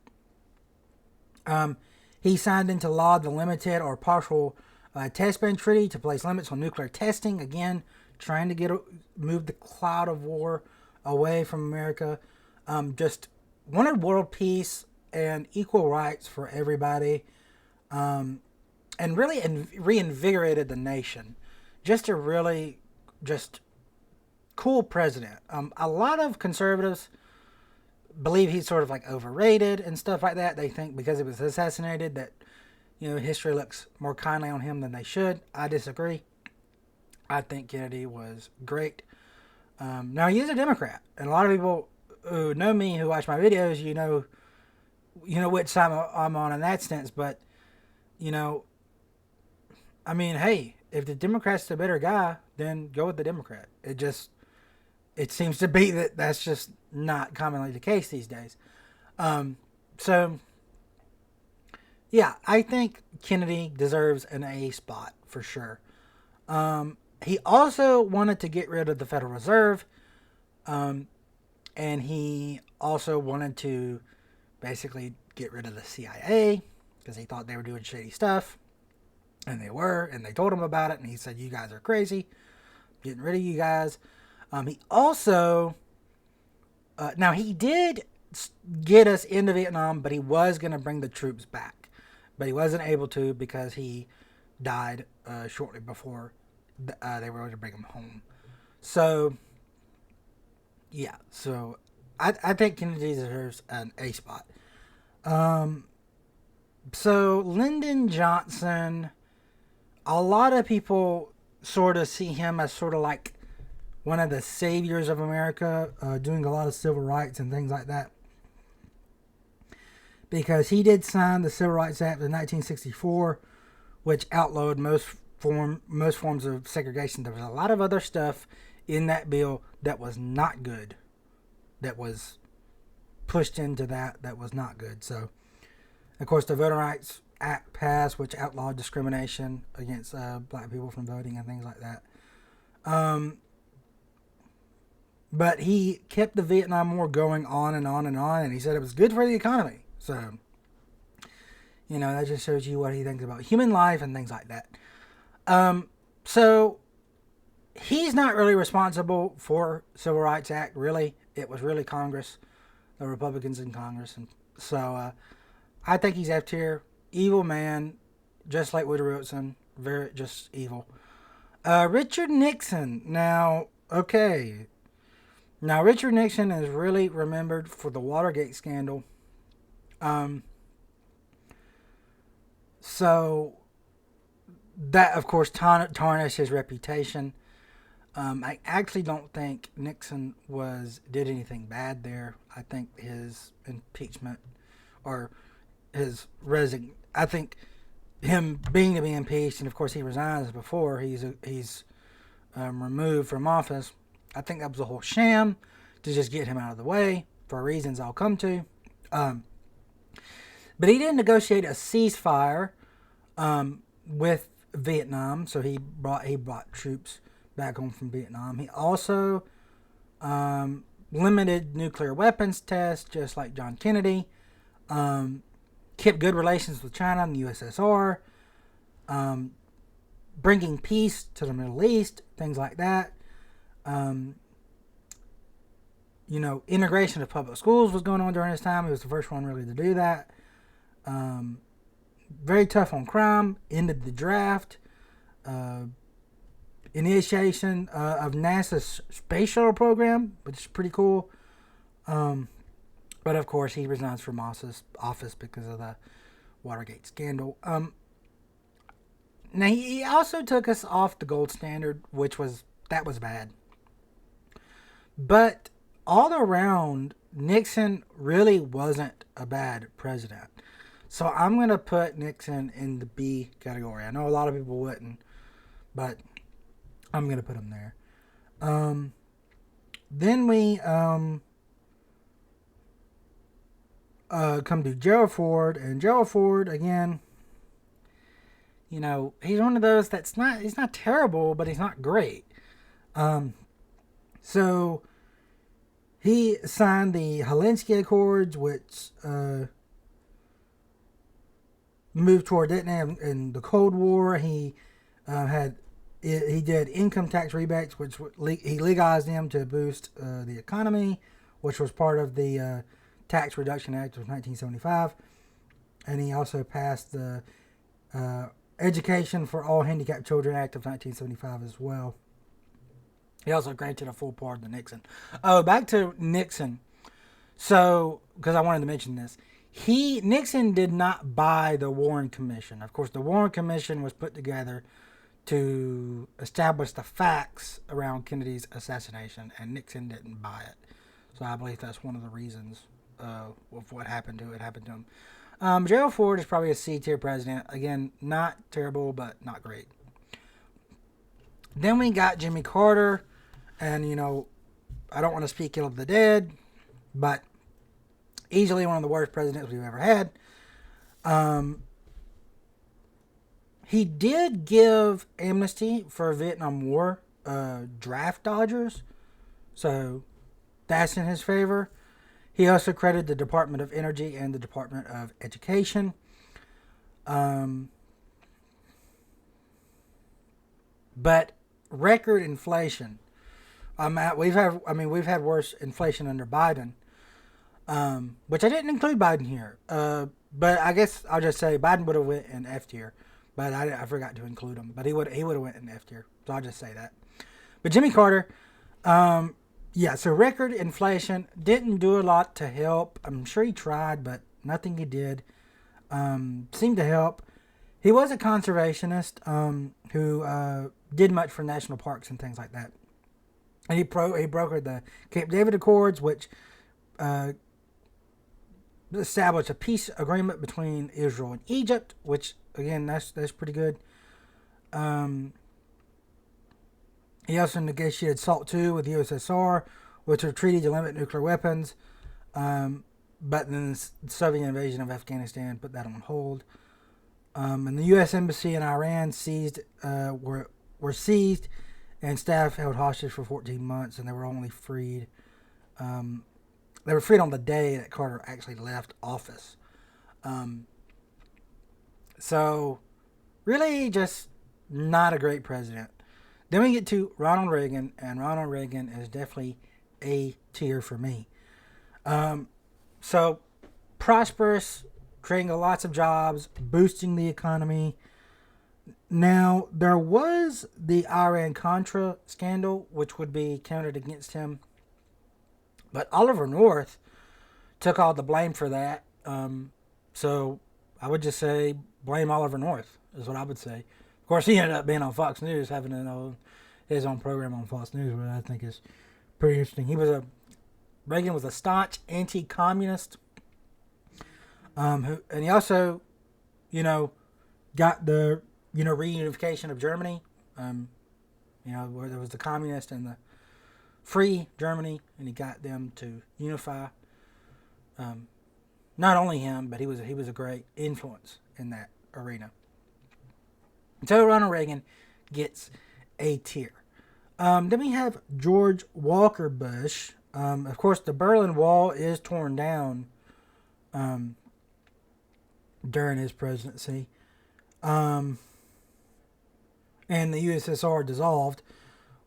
He signed into law the limited or partial test ban treaty to place limits on nuclear testing. Again, trying to move the cloud of war away from America. Just wanted world peace and equal rights for everybody. And really reinvigorated the nation. Just a really cool president. A lot of conservatives believe he's sort of like overrated and stuff like that. They think because he was assassinated that, history looks more kindly on him than they should. I disagree. I think Kennedy was great. Now, he is a Democrat. And a lot of people who know me, who watch my videos, you know which side I'm on in that sense. But, hey, if the Democrat's the better guy, then go with the Democrat. It seems to be that's just not commonly the case these days. I think Kennedy deserves an A spot for sure. He also wanted to get rid of the Federal Reserve, and he also wanted to basically get rid of the CIA because he thought they were doing shady stuff, and they were, and they told him about it, and he said, "You guys are crazy, getting rid of you guys." He also, now he did get us into Vietnam, but he was going to bring the troops back, but he wasn't able to because he died shortly before they were able to bring him home. So, I think Kennedy deserves an A spot. So Lyndon Johnson, a lot of people sort of see him as sort of like one of the saviors of America, doing a lot of civil rights and things like that. Because he did sign the Civil Rights Act of 1964, which outlawed most forms of segregation. There was a lot of other stuff in that bill that was not good, that was pushed into that was not good. So, of course, the Voting Rights Act passed, which outlawed discrimination against black people from voting and things like that. But he kept the Vietnam War going on and on and on, and he said it was good for the economy. So, that just shows you what he thinks about human life and things like that. So, he's not really responsible for Civil Rights Act, really. It was really Congress, the Republicans in Congress. And so, I think he's F tier. Evil man, just like Woodrow Wilson. Very, just evil. Richard Nixon. Now, okay. Now, Richard Nixon is really remembered for the Watergate scandal. So, that, of course, tarnished his reputation. I actually don't think Nixon did anything bad there. I think his impeachment or his I think him being to be impeached, and of course he resigns before he's removed from office. I think that was a whole sham to just get him out of the way for reasons I'll come to. But he did negotiate a ceasefire with Vietnam, so he brought troops back home from Vietnam. He also limited nuclear weapons tests, just like John Kennedy. Kept good relations with China and the USSR. Bringing peace to the Middle East, things like that. Integration of public schools was going on during his time. He was the first one really to do that. Very tough on crime. Ended the draft. Initiation of NASA's space shuttle program, which is pretty cool. But of course, he resigns from office because of the Watergate scandal. Now, he also took us off the gold standard, that was bad. But all around, Nixon really wasn't a bad president. So I'm going to put Nixon in the B category. I know a lot of people wouldn't, but I'm going to put him there. Then we come to Gerald Ford, and Gerald Ford, again, he's one of those he's not terrible, but he's not great. So he signed the Helsinki Accords, which moved toward Vietnam in the Cold War. He did income tax rebates, which he legalized them to boost the economy, which was part of the Tax Reduction Act of 1975. And he also passed the Education for All Handicapped Children Act of 1975 as well. He also granted a full pardon to Nixon. Oh, back to Nixon. So, because I wanted to mention this. Nixon did not buy the Warren Commission. Of course, the Warren Commission was put together to establish the facts around Kennedy's assassination, and Nixon didn't buy it. So I believe that's one of the reasons of what happened to him. Gerald Ford is probably a C-tier president. Again, not terrible, but not great. Then we got Jimmy Carter, and I don't want to speak ill of the dead, but easily one of the worst presidents we've ever had. He did give amnesty for Vietnam War draft dodgers, so that's in his favor. He also credited the Department of Energy and the Department of Education. But record inflation. We've had worse inflation under Biden, which I didn't include Biden here. But I guess I'll just say Biden would have went in F tier, but I forgot to include him. But he would have went in F tier, so I'll just say that. But Jimmy Carter, so record inflation didn't do a lot to help. I'm sure he tried, but nothing he did seemed to help. He was a conservationist who did much for national parks and things like that. And he brokered the Camp David Accords, which established a peace agreement between Israel and Egypt, which, again, that's pretty good. He also negotiated SALT II with the USSR, which are treaty to limit nuclear weapons. But then the Soviet invasion of Afghanistan put that on hold. And the U.S. embassy in Iran were seized, and staff held hostage for 14 months, and they were only freed. They were freed on the day that Carter actually left office. So, really, just not a great president. Then we get to Ronald Reagan, and Ronald Reagan is definitely A tier for me. So, prosperous, creating lots of jobs, boosting the economy. Now, there was the Iran-Contra scandal, which would be counted against him. But Oliver North took all the blame for that. So, I would just say blame Oliver North, is what I would say. Of course, he ended up being on Fox News, having his own program on Fox News, which I think is pretty interesting. Reagan was a staunch anti-communist, and he also, got the reunification of Germany, where there was the communist and the free Germany, and he got them to unify. Not only him, but he was a great influence in that arena. So Ronald Reagan gets a tier. Then we have George Walker Bush. Of course, the Berlin Wall is torn down during his presidency. And the USSR dissolved,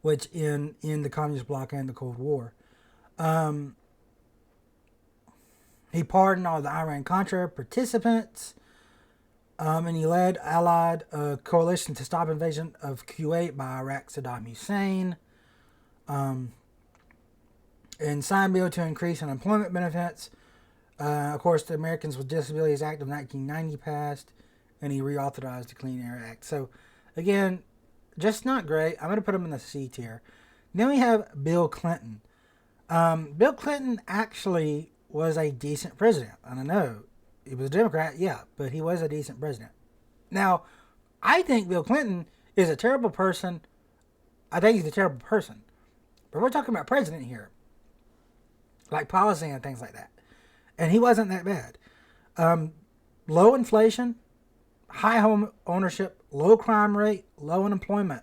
which in the communist bloc and the Cold War. He pardoned all the Iran-Contra participants, and he led Allied coalition to stop invasion of Kuwait by Iraq's Saddam Hussein, and signed bill to increase unemployment benefits. Of course, the Americans with Disabilities Act of 1990 passed, and he reauthorized the Clean Air Act. So, again, just not great. I'm going to put him in the C tier. Then we have Bill Clinton. Bill Clinton actually was a decent president. I don't know. He was a Democrat, yeah, but he was a decent president. Now, I think Bill Clinton is a terrible person. I think he's a terrible person. But we're talking about president here. Like policy and things like that. And he wasn't that bad. Low inflation, high home ownership, low crime rate, low unemployment.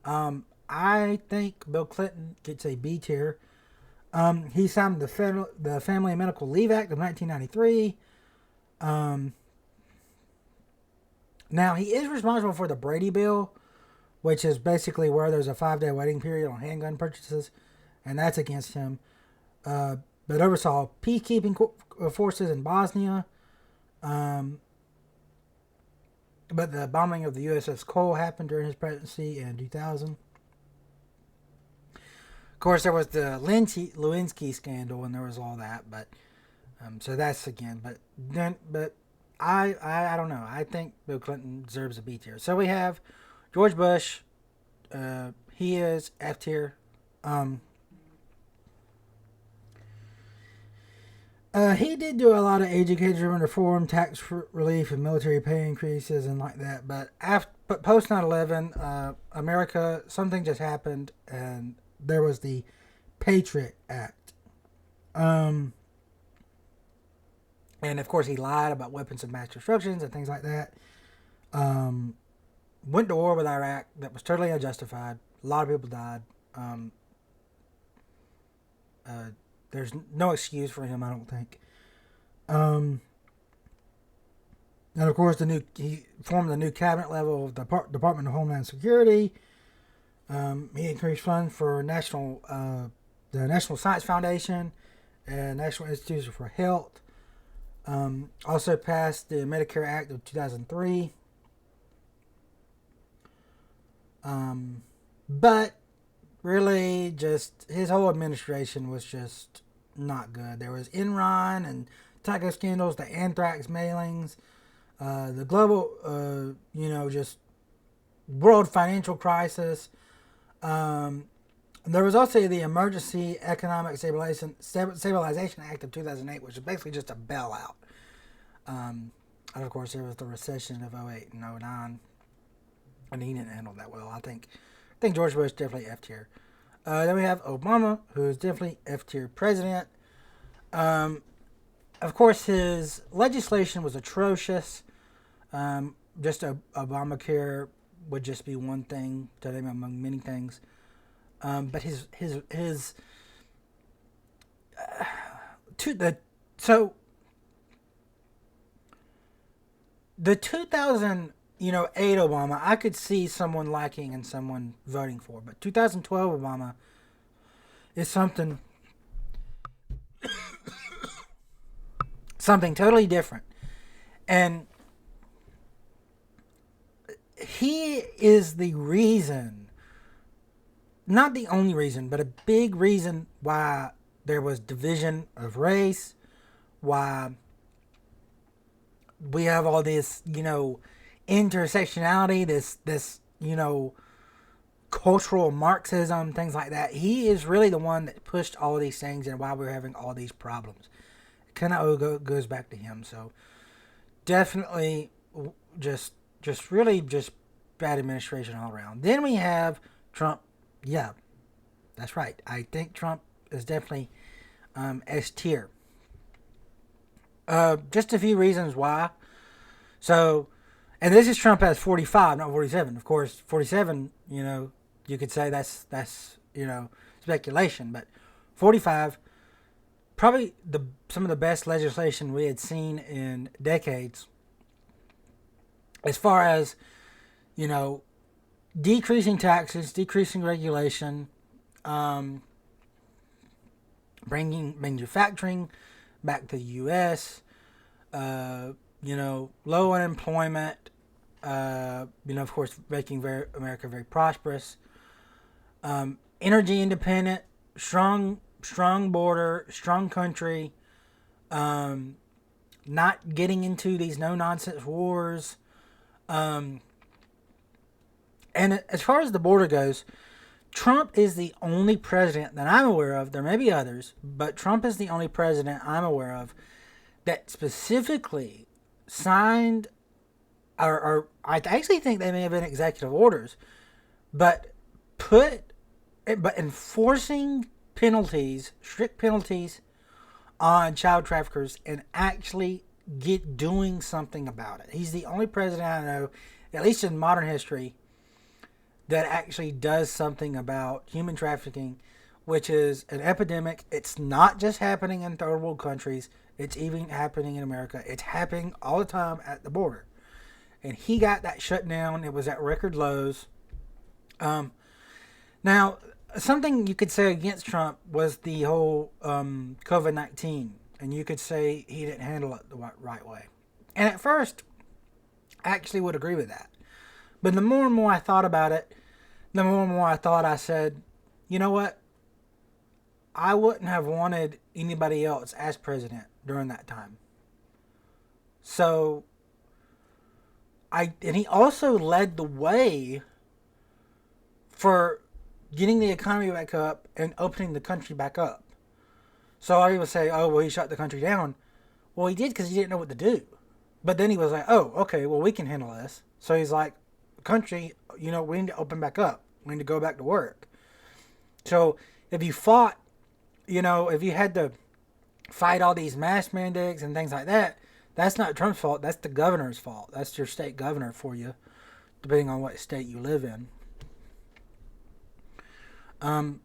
I think Bill Clinton gets a B tier. He signed the Family and Medical Leave Act of 1993. Now, he is responsible for the Brady Bill, which is basically where there's a 5-day waiting period on handgun purchases, and that's against him. But oversaw peacekeeping forces in Bosnia. But the bombing of the USS Cole happened during his presidency in 2000. Of course, there was the Lewinsky scandal, and there was all that. But so that's again. But I don't know. I think Bill Clinton deserves a B tier. So we have George Bush. He is F tier. He did do a lot of education reform, tax relief, and military pay increases and like that. But post 9/11, America, something just happened, and there was the Patriot Act. And of course, he lied about weapons of mass destruction and things like that. Went to war with Iraq that was totally unjustified. A lot of people died. There's no excuse for him, I don't think. And of course, he formed the new cabinet level of the Department of Homeland Security. He increased funds for the National Science Foundation and National Institutes for Health. Also passed the Medicare Act of 2003. But really, just his whole administration was just not good. There was Enron and tobacco scandals, the anthrax mailings, the global, just world financial crisis. There was also the Emergency Economic Stabilization Act of 2008, which is basically just a bailout. And of course, there was the recession of 08 and 09, and he didn't handle that well. I think think George Bush definitely F tier. Then we have Obama, who is definitely F tier president. Of course, his legislation was atrocious. Just Obamacare would just be one thing to name among many things. But his to the so the 2008 Obama, I could see someone liking and someone voting for, but 2012 Obama is something totally different, and he is the reason, not the only reason, but a big reason why there was division of race, why we have all this, intersectionality, this, cultural Marxism, things like that. He is really the one that pushed all of these things and why we're having all these problems. It kind of goes back to him. So definitely just really just bad administration all around. Then we have Trump. Yeah, that's right. I think Trump is definitely S tier. Just a few reasons why. So, and this is Trump as 45, not 47. Of course, 47, you could say that's speculation, but 45, probably some of the best legislation we had seen in decades, as far as, decreasing taxes, decreasing regulation, bringing manufacturing back to the U.S., low unemployment, of course, making America very prosperous, energy independent, strong border, strong country, not getting into these no-nonsense wars. And as far as the border goes, Trump is the only president that I'm aware of. There may be others, but Trump is the only president I'm aware of that specifically signed, or I actually think they may have been executive orders, but enforcing penalties, strict penalties on child traffickers, and actually doing something about it. He's the only president I know, at least in modern history, that actually does something about human trafficking, which is an epidemic. It's not just happening in third world countries. It's even happening in America. It's happening all the time at the border. And he got that shut down. It was at record lows. Now, something you could say against Trump was the whole COVID-19. And you could say he didn't handle it the right way. And at first, I actually would agree with that. But the more and more I thought about it, the more and more I said, you know what? I wouldn't have wanted anybody else as president during that time. So, and he also led the way for getting the economy back up and opening the country back up. So I would say, oh, well, he shut the country down. Well, he did because he didn't know what to do. But then he was like, oh, okay, well, we can handle this. So he's like, country, we need to open back up. We need to go back to work. So if you fought, if you had to fight all these mask mandates and things like that, that's not Trump's fault. That's the governor's fault. That's your state governor for you, depending on what state you live in. Here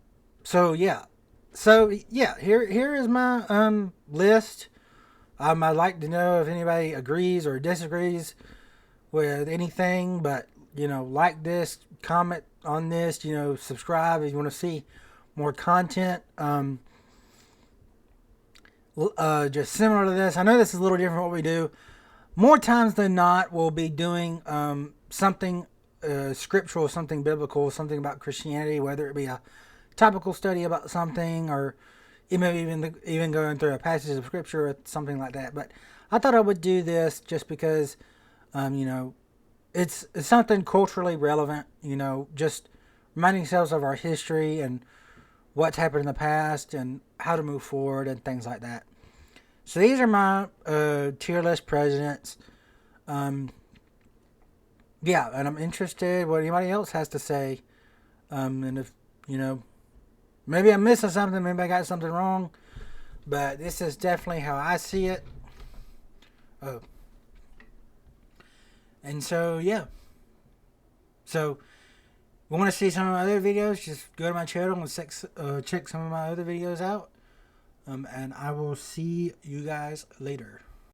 is my list. I'd like to know if anybody agrees or disagrees with anything, but like this, comment on this, subscribe if you want to see more content. Just similar to this. I know this is a little different what we do. More times than not, we'll be doing something scriptural, something biblical, something about Christianity, whether it be a topical study about something, or maybe even going through a passage of scripture or something like that. But I thought I would do this just because, it's something culturally relevant. Just reminding ourselves of our history and what's happened in the past and how to move forward and things like that. So these are my tier list presidents. And I'm interested what anybody else has to say And if, you know, maybe I'm missing something, maybe I got something wrong, but this is definitely how I see it. Oh. And so, yeah. So, if you want to see some of my other videos, just go to my channel and check some of my other videos out. And I will see you guys later.